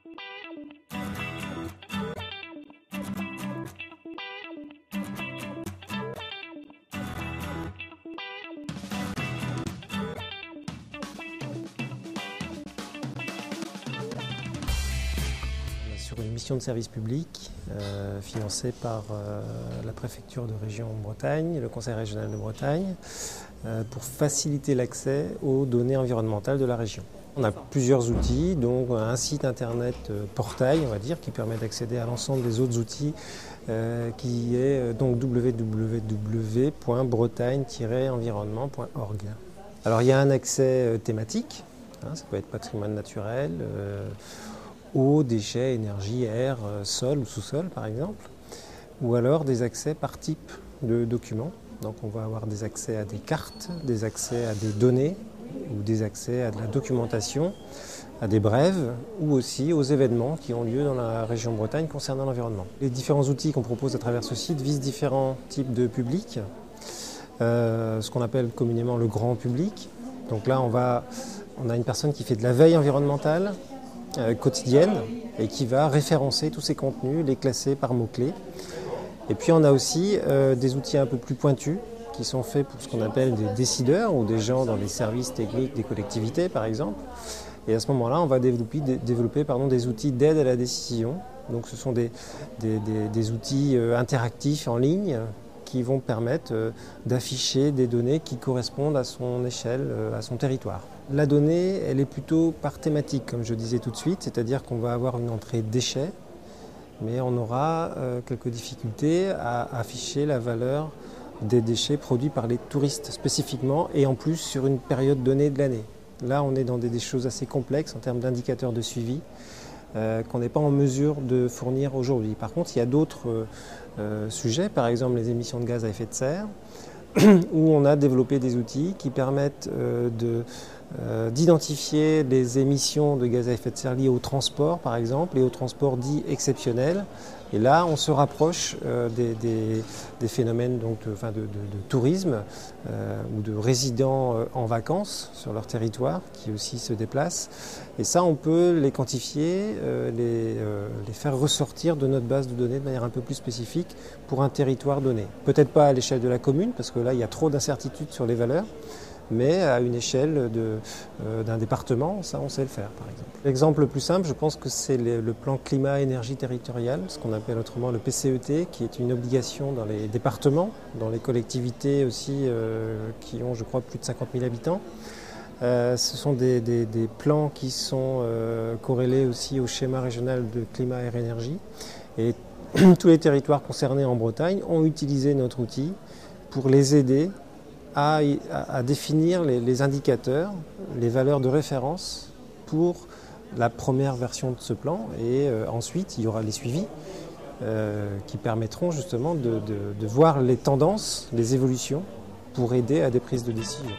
Sur une mission de service public financée par la préfecture de région Bretagne, le Conseil régional de Bretagne, pour faciliter l'accès aux données environnementales de la région. On a plusieurs outils, donc un site internet portail, on va dire, qui permet d'accéder à l'ensemble des autres outils, qui est donc www.bretagne-environnement.org. Alors il y a un accès thématique, ça peut être patrimoine naturel, eau, déchets, énergie, air, sol ou sous-sol par exemple, ou alors des accès par type de documents. Donc on va avoir des accès à des cartes, des accès à des données ou des accès à de la documentation, à des brèves ou aussi aux événements qui ont lieu dans la région Bretagne concernant l'environnement. Les différents outils qu'on propose à travers ce site visent différents types de publics, ce qu'on appelle communément le grand public. Donc là on a une personne qui fait de la veille environnementale, quotidienne et qui va référencer tous ces contenus, les classer par mots-clés. Et puis on a aussi des outils un peu plus pointus qui sont faits pour ce qu'on appelle des décideurs ou des gens dans les services techniques des collectivités par exemple. Et à ce moment-là, on va développer des outils d'aide à la décision. Donc ce sont des outils interactifs en ligne qui vont permettre d'afficher des données qui correspondent à son échelle, à son territoire. La donnée, elle est plutôt par thématique, comme je disais tout de suite, c'est-à-dire qu'on va avoir une entrée déchets, mais on aura quelques difficultés à afficher la valeur des déchets produits par les touristes spécifiquement et en plus sur une période donnée de l'année. Là, on est dans des choses assez complexes en termes d'indicateurs de suivi qu'on n'est pas en mesure de fournir aujourd'hui. Par contre, il y a d'autres sujets, par exemple les émissions de gaz à effet de serre, où on a développé des outils qui permettent d'identifier les émissions de gaz à effet de serre liées au transport, par exemple, et au transport dit exceptionnel. Et là, on se rapproche des phénomènes de tourisme ou de résidents en vacances sur leur territoire qui aussi se déplacent. Et ça, on peut les quantifier, les faire ressortir de notre base de données de manière un peu plus spécifique pour un territoire donné. Peut-être pas à l'échelle de la commune, parce que là, il y a trop d'incertitudes sur les valeurs. Mais à une échelle d'un département, ça on sait le faire par exemple. L'exemple le plus simple, je pense que c'est le plan climat-énergie territorial, ce qu'on appelle autrement le PCET, qui est une obligation dans les départements, dans les collectivités aussi qui ont je crois plus de 50 000 habitants. Ce sont des plans qui sont corrélés aussi au schéma régional de climat et énergie. Et tous les territoires concernés en Bretagne ont utilisé notre outil pour les aider à définir les indicateurs, les valeurs de référence pour la première version de ce plan. Et ensuite, il y aura les suivis qui permettront justement de voir les tendances, les évolutions pour aider à des prises de décision.